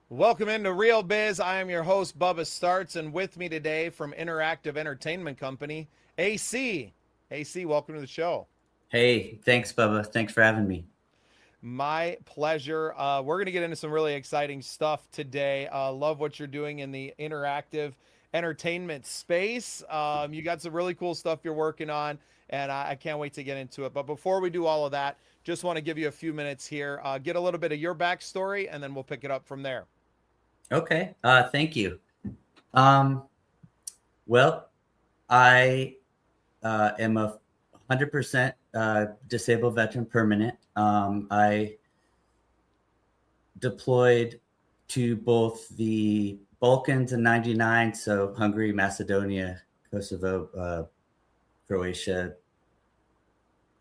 Welcome into Real Biz. I am your host, Bubba Startz, and with me today from Interactive Entertainment Company, AC. AC, welcome to the show. Hey, thanks, Bubba. Thanks for having me. My pleasure. We're going to get into some really exciting stuff today. Love what you're doing in the interactive entertainment space. You got some really cool stuff you're working on, and I can't wait to get into it. But before we do all of that, just want to give you a few minutes here, get a little bit of your backstory, and then we'll pick it up from there. Okay. Thank you. Well, I am a 100% disabled veteran permanent. I deployed to both the Balkans in '99, so Hungary, Macedonia, Kosovo, Croatia,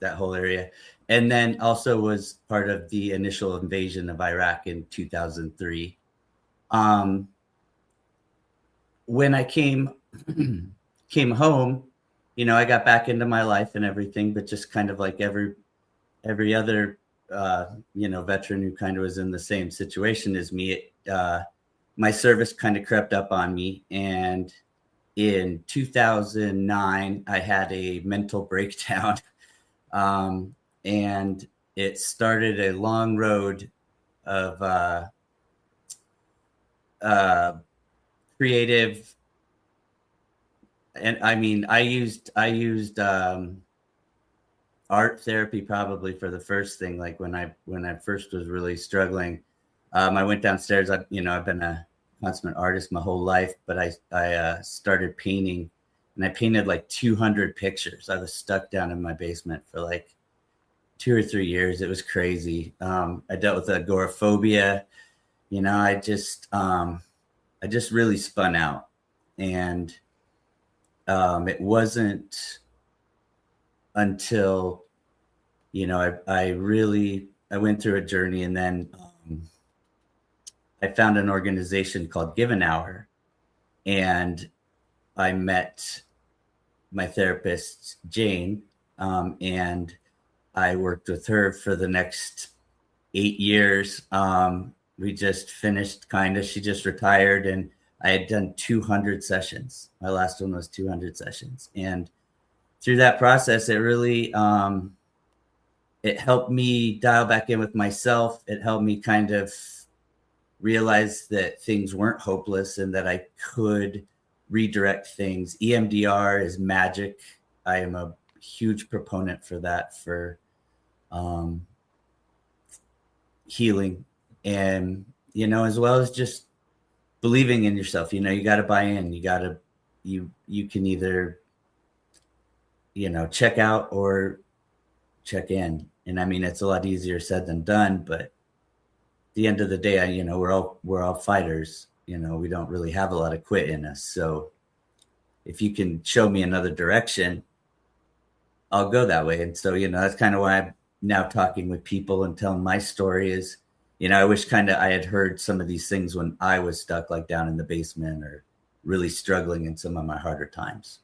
that whole area, and then also was part of the initial invasion of Iraq in 2003. When I came home, you know, I got back into my life and everything, but just kind of like every other, veteran who kind of was in the same situation as me, my service kind of crept up on me. And in 2009, I had a mental breakdown, and it started a long road of, creative, and I mean, I used art therapy probably for the first thing. Like when I first was really struggling, I went downstairs. I've been a consummate artist my whole life, but I started painting, and I painted like 200 pictures. I was stuck down in my basement for like 2 or 3 years. It was crazy. I dealt with agoraphobia. You know, I just really spun out, and it wasn't until, I went through a journey, and then I found an organization called Give an Hour, and I met my therapist, Jane, and I worked with her for the next 8 years. We just finished she just retired, and I had done 200 sessions. My last one was 200 sessions. And through that process, it really, it helped me dial back in with myself. It helped me kind of realize that things weren't hopeless and that I could redirect things. EMDR is magic. I am a huge proponent for that, for healing. And, as well as just believing in yourself. You got to buy in. You can either, check out or check in. And I mean, it's a lot easier said than done, but at the end of the day, we're all fighters. We don't really have a lot of quit in us. So if you can show me another direction, I'll go that way. And so, that's kind of why I'm now talking with people and telling my story is, I wish I had heard some of these things when I was stuck, like down in the basement or really struggling in some of my harder times.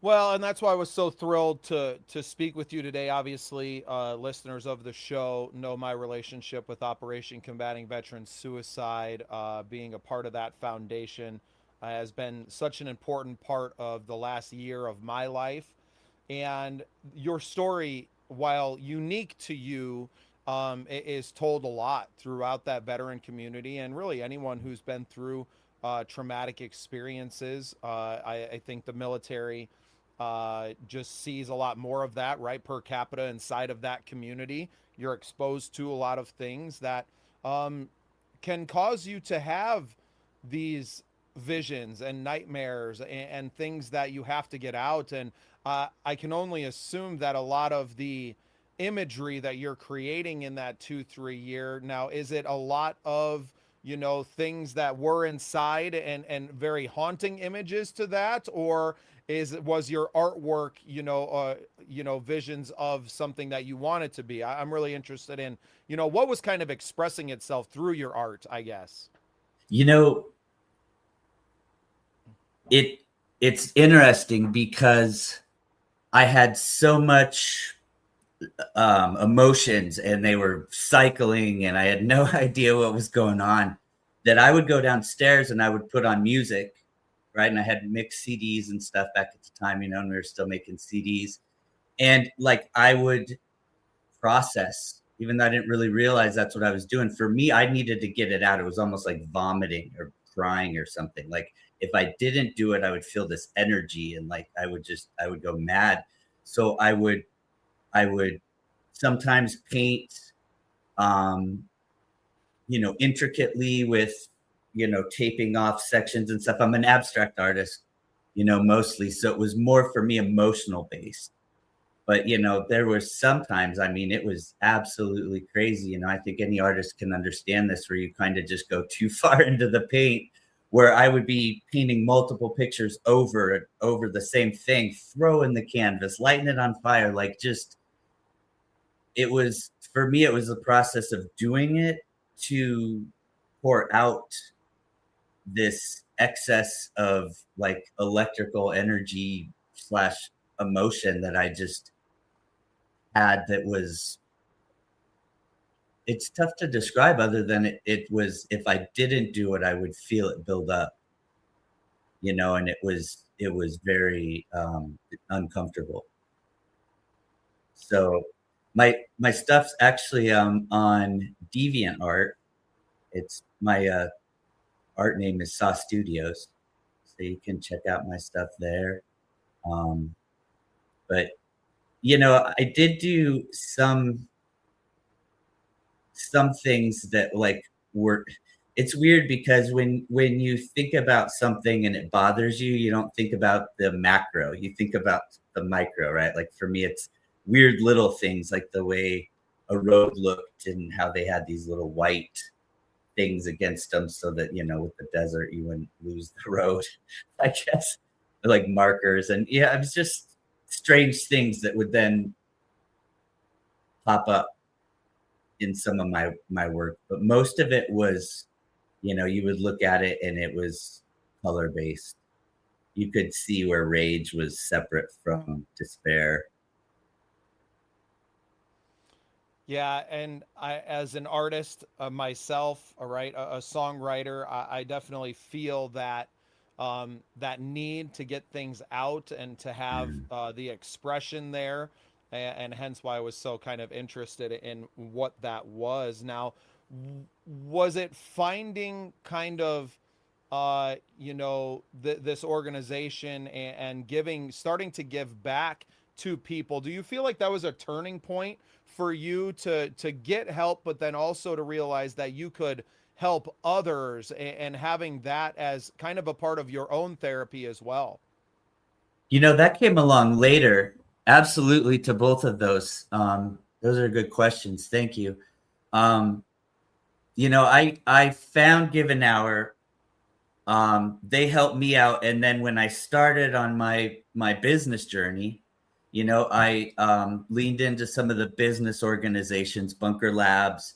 Well, and that's why I was so thrilled to speak with you today. Obviously, listeners of the show know my relationship with Operation Combating Veteran Suicide. Being a part of that foundation has been such an important part of the last year of my life. And your story, while unique to you, is told a lot throughout that veteran community, and really anyone who's been through traumatic experiences. I think the military just sees a lot more of that, right, per capita inside of that community. You're exposed to a lot of things that can cause you to have these visions and nightmares and things that you have to get out. And I can only assume that a lot of the imagery that you're creating in that 2-3 year now, is it a lot of things that were inside and very haunting images to that, or was your artwork, visions of something that you want it to be? I'm really interested in, what was kind of expressing itself through your art, I guess. You know, it's interesting because I had so much emotions and they were cycling and I had no idea what was going on, that I would go downstairs and I would put on music, right? And I had mixed CDs and stuff back at the time, and we were still making CDs. And like I would process, even though I didn't really realize that's what I was doing. For me, I needed to get it out. It was almost like vomiting or crying or something. Like if I didn't do it, I would feel this energy and like I would go mad. So I would sometimes paint, um, intricately with, taping off sections and stuff. I'm an abstract artist, mostly. So it was more for me emotional based. But, there was sometimes, I mean, it was absolutely crazy. I think any artist can understand this, where you kind of just go too far into the paint, where I would be painting multiple pictures over the same thing, throwing the canvas, lighting it on fire, like just, it was, for me, it was the process of doing it to pour out this excess of like electrical energy slash emotion that I just had. That was, it's tough to describe other than it was, if I didn't do it, I would feel it build up, and it was very uncomfortable. So my stuff's actually on DeviantArt. It's my art name is Saw Studios, so you can check out my stuff there. But I did do some things that like were, it's weird because when you think about something and it bothers you, you don't think about the macro, you think about the micro, right? Like for me, it's weird little things like the way a road looked and how they had these little white things against them so that, with the desert, you wouldn't lose the road, I guess, like markers. And yeah, it was just strange things that would then pop up in some of my work. But most of it was, you would look at it and it was color based. You could see where rage was separate from despair. Yeah, and I, as an artist myself, all right, a songwriter, I definitely feel that that need to get things out and to have Mm. the expression there, and hence why I was so kind of interested in what that was. Now, was it finding kind of this organization and giving, starting to give back to people? Do you feel like that was a turning point for you to get help, but then also to realize that you could help others, and having that as kind of a part of your own therapy as well? That came along later. Absolutely, to both of those. Those are good questions. Thank you. Um, I found Given Hour. They helped me out, and then when I started on my business journey, I leaned into some of the business organizations, Bunker Labs.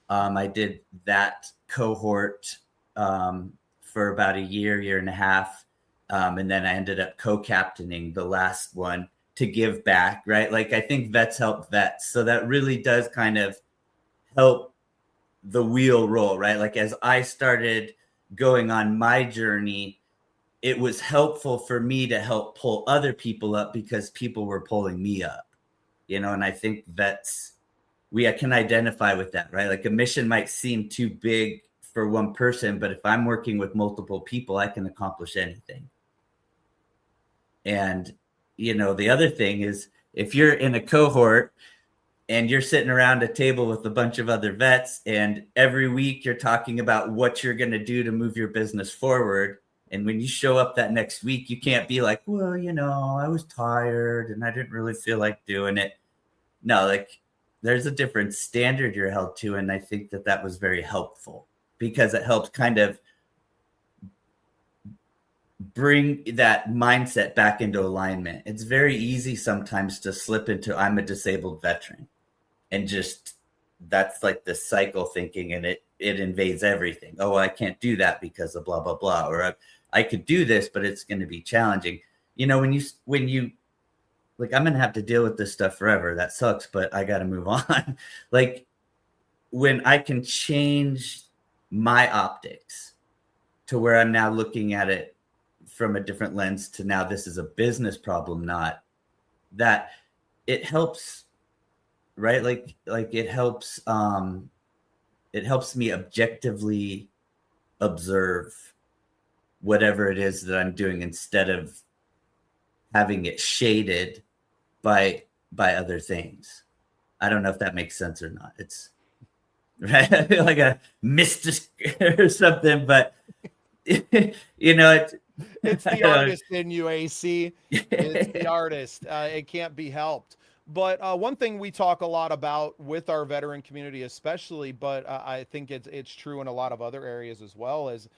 I did that cohort for about a year and a half. And then I ended up co-captaining the last one to give back, right? Like I think vets help vets. So that really does kind of help the wheel roll, right? Like as I started going on my journey, it was helpful for me to help pull other people up because people were pulling me up, and I think vets, we can identify with that, right? Like a mission might seem too big for one person, but if I'm working with multiple people, I can accomplish anything. And, the other thing is if you're in a cohort and you're sitting around a table with a bunch of other vets, and every week you're talking about what you're going to do to move your business forward. And when you show up that next week, you can't be like, well, I was tired and I didn't really feel like doing it. No, like there's a different standard you're held to. And I think that was very helpful because it helped kind of bring that mindset back into alignment. It's very easy sometimes to slip into I'm a disabled veteran, and just that's like the cycle thinking, and it invades everything. Oh, I can't do that because of blah blah blah, or I could do this, but it's going to be challenging. You know, when you like, I'm going to have to deal with this stuff forever. That sucks, but I got to move on. Like, when I can change my optics to where I'm now looking at it from a different lens, to now this is a business problem, not that, it helps, right? Like it helps me objectively observe whatever it is that I'm doing, instead of having it shaded by other things. I don't know if that makes sense or not. It's right, I feel like a mystic or something, but you know, It's the artist in you, AC. It's the artist. It can't be helped. But one thing we talk a lot about with our veteran community, especially, but I think it's true in a lot of other areas as well, is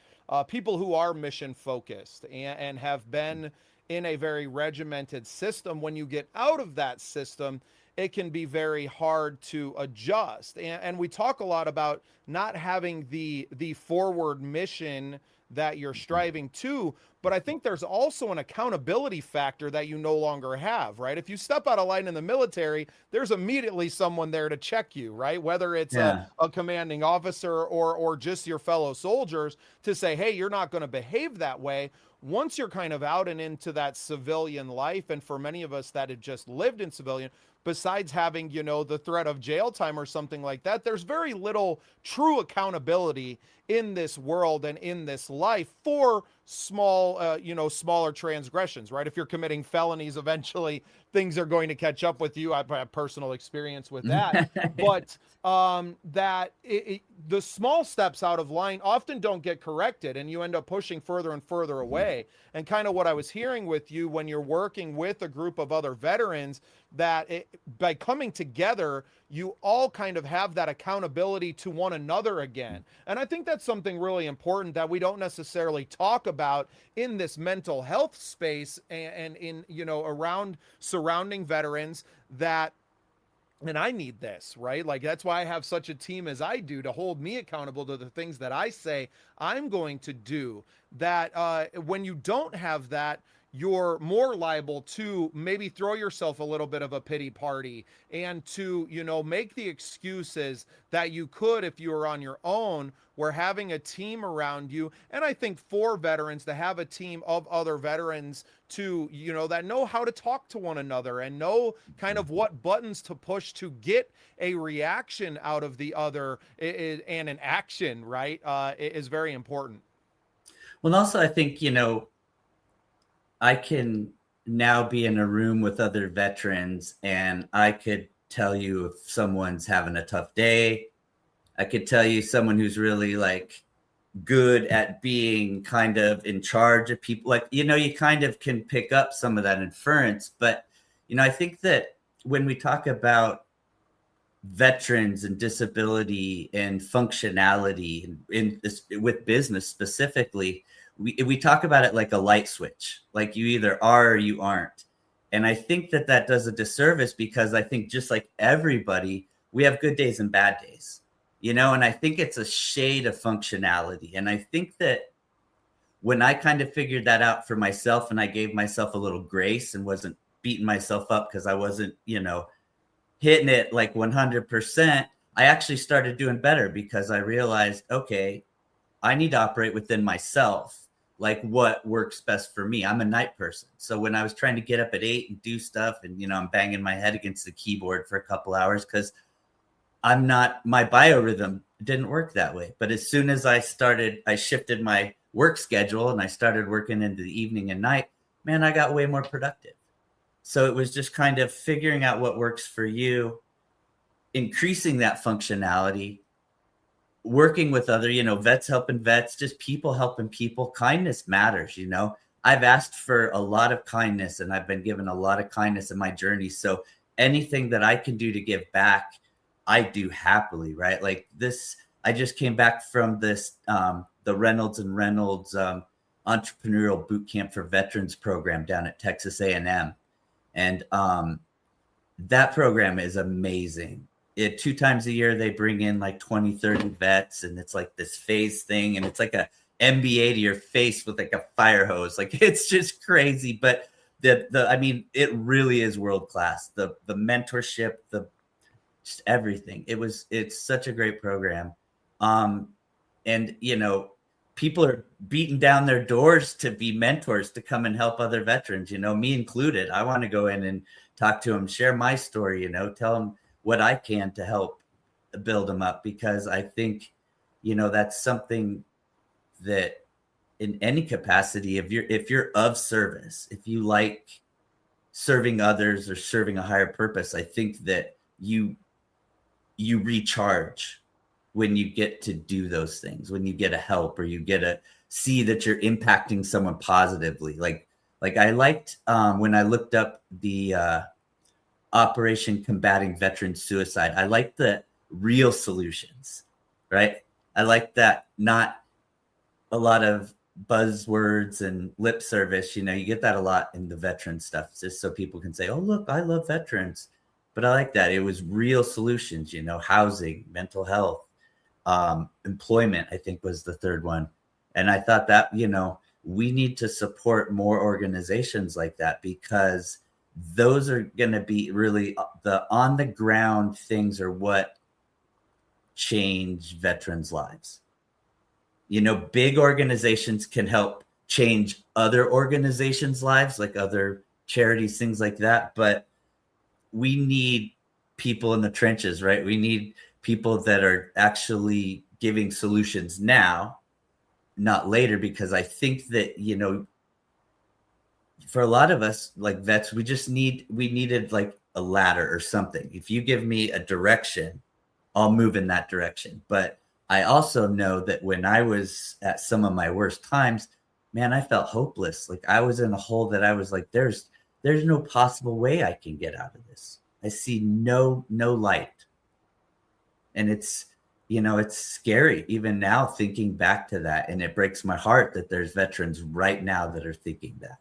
people who are mission focused and have been in a very regimented system. When you get out of that system, it can be very hard to adjust. And we talk a lot about not having the forward mission that you're striving to, but I think there's also an accountability factor that you no longer have, right? If you step out of line in the military, there's immediately someone there to check you, right? Whether it's yeah, a commanding officer or just your fellow soldiers, to say, hey, you're not going to behave that way. Once you're kind of out and into that civilian life, and for many of us that had just lived in civilian, besides having, you know, the threat of jail time or something like that, there's very little true accountability in this world and in this life for small, smaller transgressions, right? If you're committing felonies, eventually things are going to catch up with you. I've had personal experience with that. But the small steps out of line often don't get corrected, and you end up pushing further and further away. And kind of what I was hearing with you when you're working with a group of other veterans, that by coming together, you all kind of have that accountability to one another again. And I think that's something really important that we don't necessarily talk about in this mental health space and in, you know, around surrounding veterans, that, and I need this, right? Like, that's why I have such a team as I do, to hold me accountable to the things that I say I'm going to do. That when you don't have that, you're more liable to maybe throw yourself a little bit of a pity party, and to, you know, make the excuses that you could if you were on your own. Where having a team around you, and I think for veterans to have a team of other veterans to, you know, that know how to talk to one another and know kind of what buttons to push to get a reaction out of the other, and an action, right, is very important. Well, also, I think, you know, I can now be in a room with other veterans, and I could tell you if someone's having a tough day. I could tell you someone who's really like good at being kind of in charge of people. Like, you know, you kind of can pick up some of that inference. But, you know, I think that when we talk about veterans and disability and functionality in this, with business specifically, we talk about it like a light switch, like you either are or you aren't. And I think that that does a disservice, because I think just like everybody, we have good days and bad days, you know, and I think it's a shade of functionality. And I think that when I kind of figured that out for myself, and I gave myself a little grace and wasn't beating myself up because I wasn't, you know, hitting it like 100%, I actually started doing better, because I realized, okay, I need to operate within myself, like what works best for me. I'm a night person. So when I was trying to get up at 8 and do stuff, and, you know, I'm banging my head against the keyboard for a couple hours because I'm not, my biorhythm didn't work that way. But as soon as I shifted my work schedule and I started working into the evening and night, man, I got way more productive. So it was just kind of figuring out what works for you, increasing that functionality, working with other, you know, vets helping vets, just people helping people. Kindness matters, you know. I've asked for a lot of kindness, and I've been given a lot of kindness in my journey. So anything that I can do to give back, I do happily, right? Like this, I just came back from this, the Reynolds entrepreneurial boot camp for veterans program down at Texas A&M. And that program is amazing. 2 times a year, they bring in like 20, 30 vets, and it's like this phase thing. And it's like a MBA to your face with like a fire hose. Like, it's just crazy. But I mean, it really is world-class. The mentorship, just everything. It's such a great program. And, you know, people are beating down their doors to be mentors, to come and help other veterans, you know, me included. I want to go in and talk to them, share my story, you know, tell them what I can to help build them up, because I think, you know, that's something that in any capacity, if you're of service, if you like serving others or serving a higher purpose, I think that you recharge when you get to do those things, when you get to help, or you get to see that you're impacting someone positively. Like I liked when I looked up the Operation Combating Veteran Suicide, I liked the real solutions, right? I like that, not a lot of buzzwords and lip service. You know, you get that a lot in the veteran stuff, just so people can say, oh, look, I love veterans. But I like that. It was real solutions, you know, housing, mental health, employment, I think was the third one. And I thought that, you know, we need to support more organizations like that, because those are going to be really the on the ground things are what change veterans' lives. You know, big organizations can help change other organizations' lives, like other charities, things like that. But we need people in the trenches, right? We need people that are actually giving solutions now, not later, because I think that, you know, for a lot of us, like vets, we needed like a ladder or something. If you give me a direction, I'll move in that direction. But I also know that when I was at some of my worst times, man, I felt hopeless. Like I was in a hole that I was like, there's no possible way I can get out of this. I see no light. And it's, you know, it's scary even now thinking back to that. And it breaks my heart that there's veterans right now that are thinking that.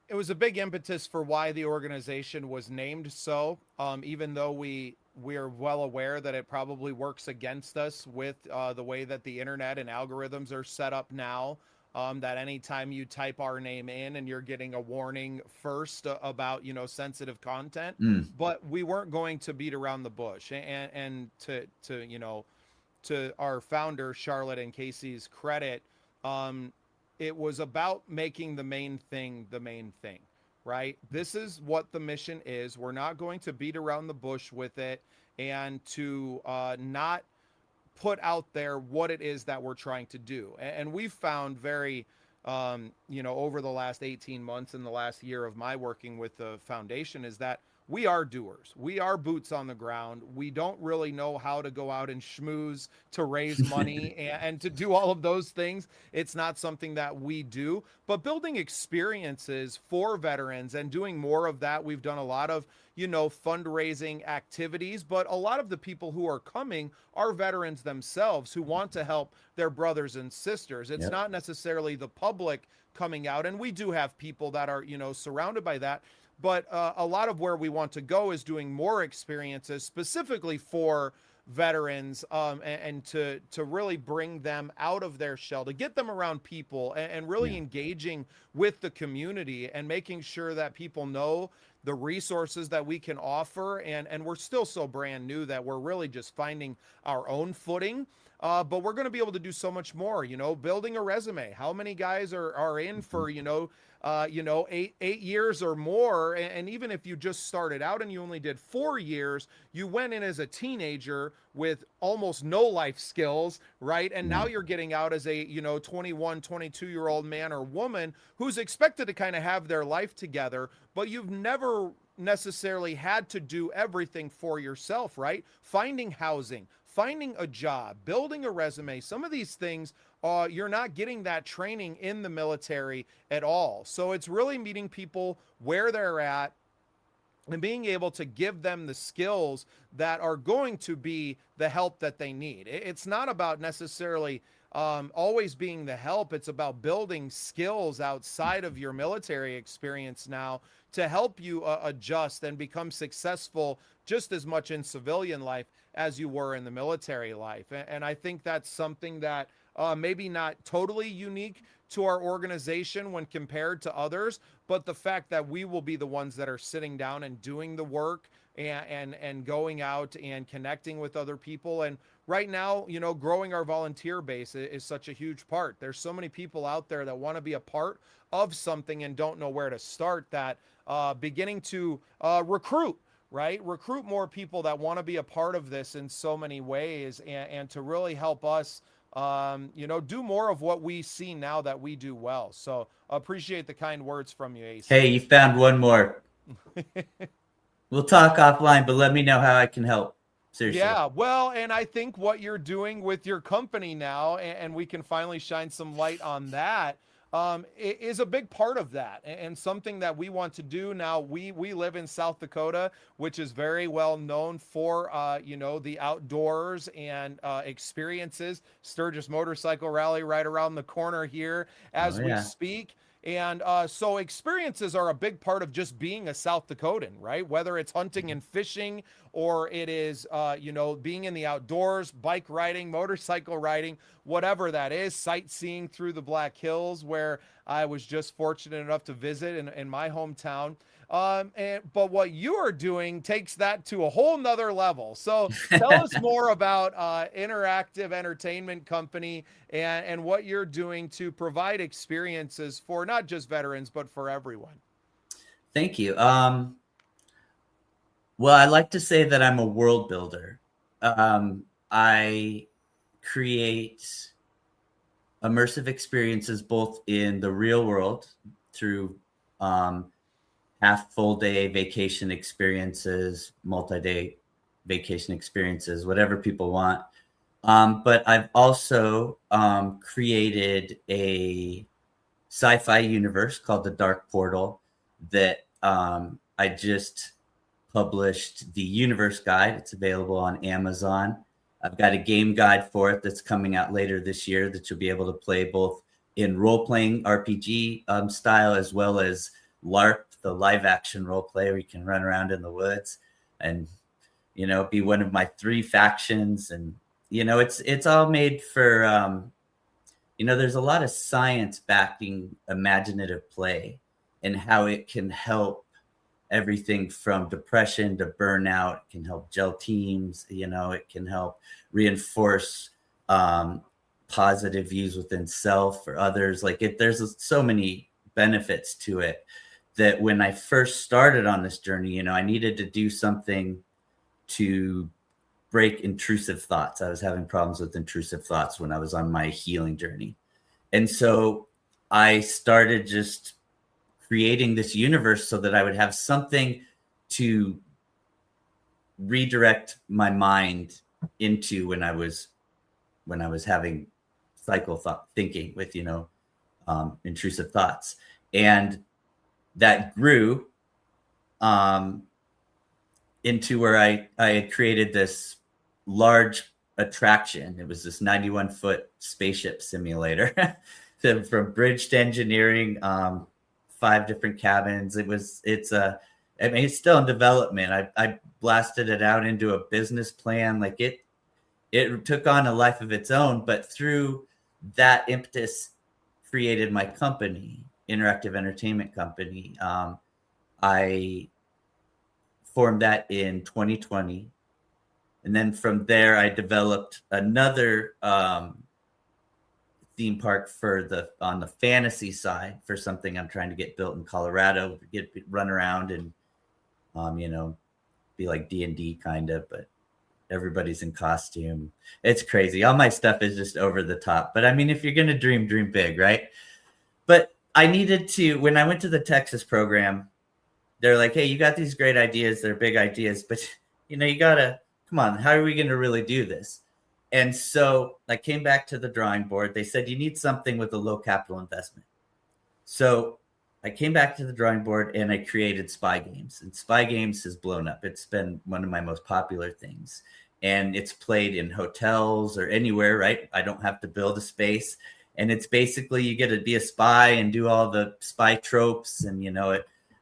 It was a big impetus for why the organization was named so, even though we're well aware that it probably works against us with the way that the internet and algorithms are set up now. That anytime you type our name in and you're getting a warning first about, you know, sensitive content, but we weren't going to beat around the bush. And to you know, to our founder Charlotte and Casey's credit, it was about making the main thing, right? This is what the mission is. We're not going to beat around the bush with it, and to not put out there what it is that we're trying to do. And we've found very, you know, over the last 18 months and the last year of my working with the foundation, is that we are doers. We are boots on the ground. We don't really know how to go out and schmooze to raise money and to do all of those things. It's not something that we do, but building experiences for veterans and doing more of that. We've done a lot of, you know, fundraising activities, but a lot of the people who are coming are veterans themselves who want to help their brothers and sisters. It's not necessarily the public coming out, and we do have people that are, you know, surrounded by that. But a lot of where we want to go is doing more experiences specifically for veterans, and to really bring them out of their shell, to get them around people, and really engaging with the community and making sure that people know the resources that we can offer. And we're still so brand new that we're really just finding our own footing. But we're going to be able to do so much more, you know, building a resume. How many guys are in for, you know, 8 years or more. And even if you just started out and you only did 4 years, you went in as a teenager with almost no life skills, right? And now you're getting out as a, you know, 21, 22-year-old man or woman who's expected to kind of have their life together, but you've never necessarily had to do everything for yourself, right? Finding housing, finding a job, building a resume, some of these things, you're not getting that training in the military at all. So it's really meeting people where they're at and being able to give them the skills that are going to be the help that they need. It's not about necessarily always being the help. It's about building skills outside of your military experience now to help you adjust and become successful just as much in civilian life as you were in the military life. And I think that's something that maybe not totally unique to our organization when compared to others, but the fact that we will be the ones that are sitting down and doing the work and going out and connecting with other people. And right now, growing our volunteer base is such a huge part. There's so many people out there that want to be a part of something and don't know where to start, that beginning to recruit, right? Recruit more people that want to be a part of this in so many ways, and to really help us, do more of what we see now that we do well. So appreciate the kind words from you, AC. Hey, you found one more. We'll talk offline, but let me know how I can help. Seriously. Yeah, well, and I think what you're doing with your company now, and we can finally shine some light on that, is a big part of that, and something that we want to do now. We live in South Dakota, which is very well known for the outdoors and experiences. Sturgis Motorcycle Rally right around the corner here as we speak. And so experiences are a big part of just being a South Dakotan, right? Whether it's hunting and fishing, or it is, being in the outdoors, bike riding, motorcycle riding, whatever that is, sightseeing through the Black Hills, where I was just fortunate enough to visit in my hometown. But what you are doing takes that to a whole nother level. So tell us more about Interactive Entertainment Company and what you're doing to provide experiences for not just veterans, but for everyone. Thank you. Well, I like to say that I'm a world builder. I create immersive experiences both in the real world through half full day vacation experiences, multi-day vacation experiences, whatever people want. But I've also created a sci-fi universe called the Dark Portal that I just published the universe guide. It's available on Amazon. I've got a game guide for it that's coming out later this year that you'll be able to play both in role-playing RPG style, as well as LARP, the live action role play, where you can run around in the woods and, be one of my 3 factions. And, it's all made for, there's a lot of science backing imaginative play and how it can help everything from depression to burnout. It can help gel teams, it can help reinforce positive views within self or others. There's so many benefits to it that when I first started on this journey, I needed to do something to break intrusive thoughts. I was having problems with intrusive thoughts when I was on my healing journey. And so I started just creating this universe so that I would have something to redirect my mind into when I was having cycle thought thinking with, intrusive thoughts. And that grew into where I had created this large attraction. It was this 91-foot spaceship simulator from bridge to engineering, 5 different cabins. It's still in development. I blasted it out into a business plan. It took on a life of its own, but through that impetus created my company, Interactive Entertainment Company. I formed that in 2020. And then from there, I developed another theme park on the fantasy side for something I'm trying to get built in Colorado, run around and, be like D&D kind of, but everybody's in costume. It's crazy. All my stuff is just over the top. But I mean, if you're going to dream big, right? But I needed to, when I went to the Texas program, they're like, hey, you got these great ideas. They're big ideas, but you gotta, come on, how are we going to really do this? And so I came back to the drawing board. They said, you need something with a low capital investment. So I came back to the drawing board and I created Spy Games, and Spy Games has blown up. It's been one of my most popular things. and it's played in hotels or anywhere, right? I don't have to build a space. And it's basically you get to be a spy and do all the spy tropes. And,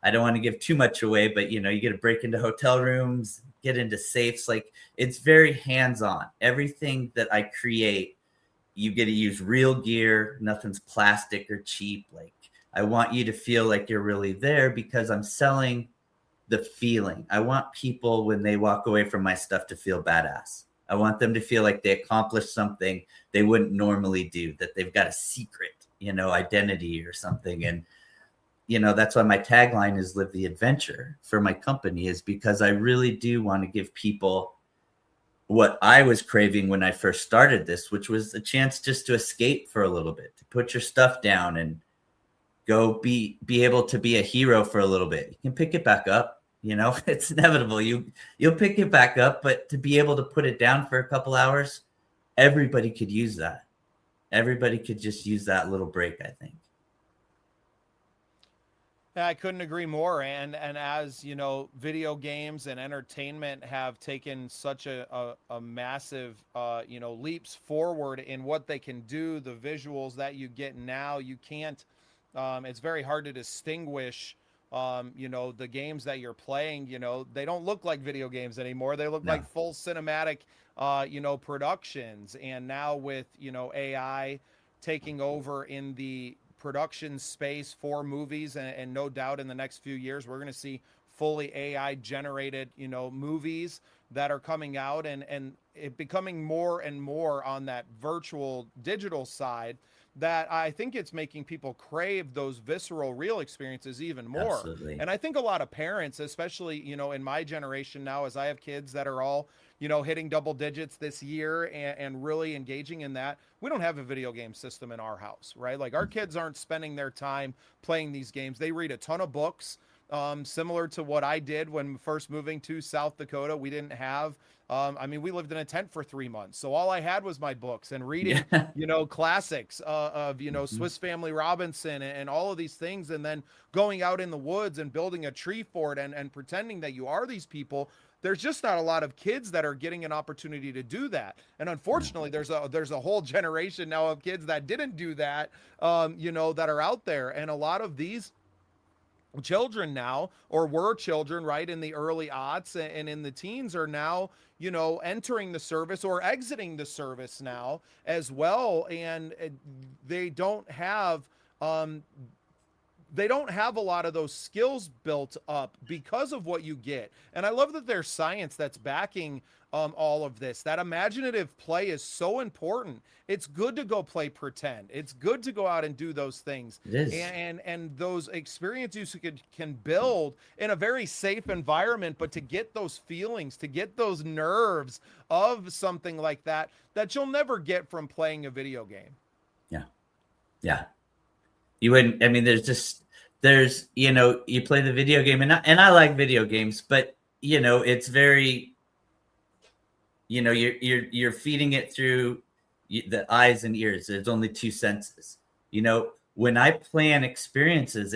I don't want to give too much away, but, you get to break into hotel rooms, get into safes. Like, it's very hands-on. Everything that I create, you get to use real gear. Nothing's plastic or cheap. Like, I want you to feel like you're really there because I'm selling the feeling. I want people, when they walk away from my stuff, to feel badass. I want them to feel like they accomplished something they wouldn't normally do, that they've got a secret, identity or something. And, that's why my tagline is live the adventure for my company, is because I really do want to give people what I was craving when I first started this, which was a chance just to escape for a little bit, to put your stuff down and go be able to be a hero for a little bit. You can pick it back up. It's inevitable. You'll pick it back up, but to be able to put it down for a couple hours, everybody could use that. Everybody could just use that little break, I think. I couldn't agree more. And as video games and entertainment have taken such a massive leaps forward in what they can do, the visuals that you get now, you can't. It's very hard to distinguish. The games that you're playing. They don't look like video games anymore. They look like full cinematic, productions. And now with AI taking over in the production space for movies, and no doubt in the next few years we're going to see fully AI generated movies that are coming out, and it becoming more and more on that virtual digital side, that I think it's making people crave those visceral real experiences even more. Absolutely. And I think a lot of parents, especially in my generation now, as I have kids that are all hitting double digits this year, and really engaging in that. We don't have a video game system in our house, right? Like, our kids aren't spending their time playing these games. They read a ton of books, similar to what I did when first moving to South Dakota. We didn't have, we lived in a tent for 3 months. So all I had was my books and reading, classics of, Swiss Family Robinson and all of these things. And then going out in the woods and building a tree fort and pretending that you are these people. There's just not a lot of kids that are getting an opportunity to do that. And unfortunately, there's a whole generation now of kids that didn't do that, that are out there. And a lot of these children now, or were children, right, in the early aughts and in the teens, are now, entering the service or exiting the service now as well. And they don't have, a lot of those skills built up because of what you get. And I love that there's science that's backing all of this. That imaginative play is so important. It's good to go play pretend. It's good to go out and do those things. It is. And those experiences you can build in a very safe environment, but to get those feelings, to get those nerves of something like that you'll never get from playing a video game. Yeah. You wouldn't. There's you play the video game, and I like video games, but it's very, you're feeding it through the eyes and ears. There's only 2 senses. When I plan experiences,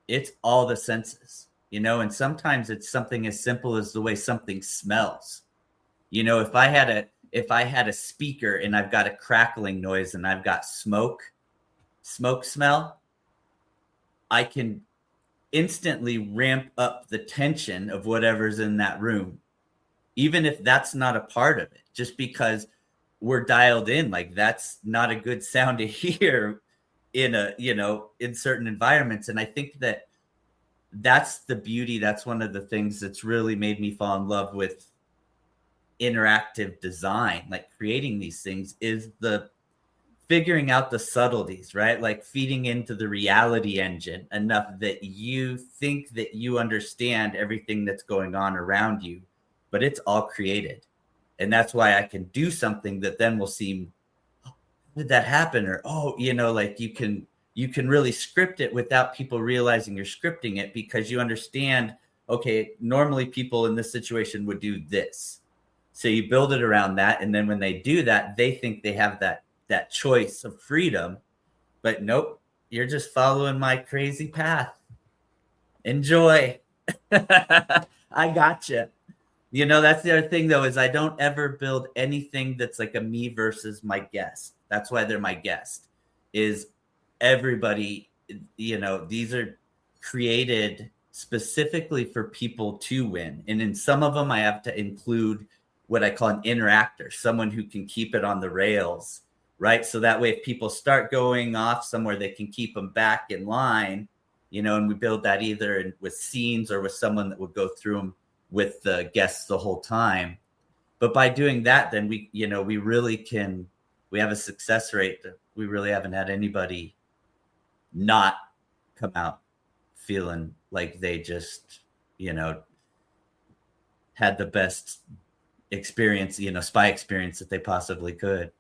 it's all the senses. And sometimes it's something as simple as the way something smells. If I had a speaker and I've got a crackling noise and I've got smoke smell, I can instantly ramp up the tension of whatever's in that room, even if that's not a part of it, just because we're dialed in. Like, that's not a good sound to hear in in certain environments. And I think that's the beauty. That's one of the things that's really made me fall in love with interactive design, like creating these things, is the figuring out the subtleties, right? Like feeding into the reality engine enough that you think that you understand everything that's going on around you, but it's all created. And that's why I can do something that then will seem, oh, did that happen? Or, like you can really script it without people realizing you're scripting it, because you understand, okay, normally people in this situation would do this. So you build it around that. And then when they do that, they think they have that choice of freedom, but nope, you're just following my crazy path. Enjoy. I gotcha. You know, that's the other thing though, is I don't ever build anything that's like a me versus my guest. That's why they're my guest. Is everybody, you know, these are created specifically for people to win. And in some of them I have to include what I call an interactor, someone who can keep it on the rails, right? So that way if people start going off somewhere, they can keep them back in line, you know, and we build that either with scenes or with someone that would go through them with the guests the whole time. But by doing that, then we, you know, we really can, we have a success rate that we really haven't had anybody not come out feeling like they just, you know, had the best experience, you know, spy experience that they possibly could.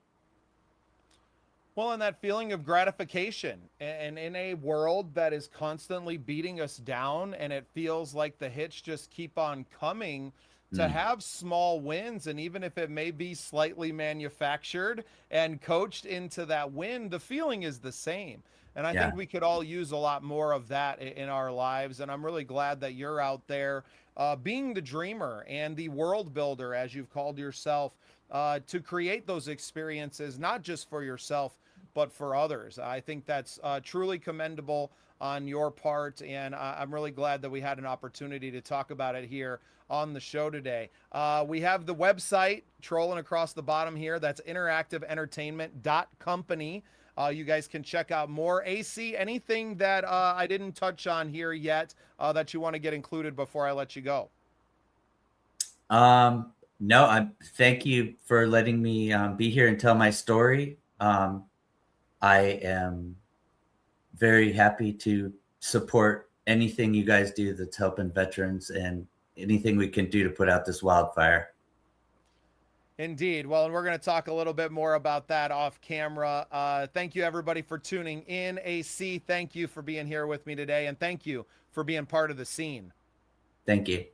Well, and that feeling of gratification, and in a world that is constantly beating us down and it feels like the hits just keep on coming, to have small wins, and even if it may be slightly manufactured and coached into that win, the feeling is the same. And I think Yeah. we could all use a lot more of that in our lives. And I'm really glad that you're out there being the dreamer and the world builder, as you've called yourself, to create those experiences, not just for yourself, but for others. I think that's truly commendable on your part. And I'm really glad that we had an opportunity to talk about it here on the show today. We have the website trolling across the bottom here. That's interactiveentertainment.company. You guys can check out more. AC, anything that I didn't touch on here yet that you want to get included before I let you go? No, thank you for letting me be here and tell my story. I am very happy to support anything you guys do that's helping veterans and anything we can do to put out this wildfire. Indeed. Well, and we're going to talk a little bit more about that off camera. Thank you, everybody, for tuning in. AC, thank you for being here with me today, and thank you for being part of the scene. Thank you.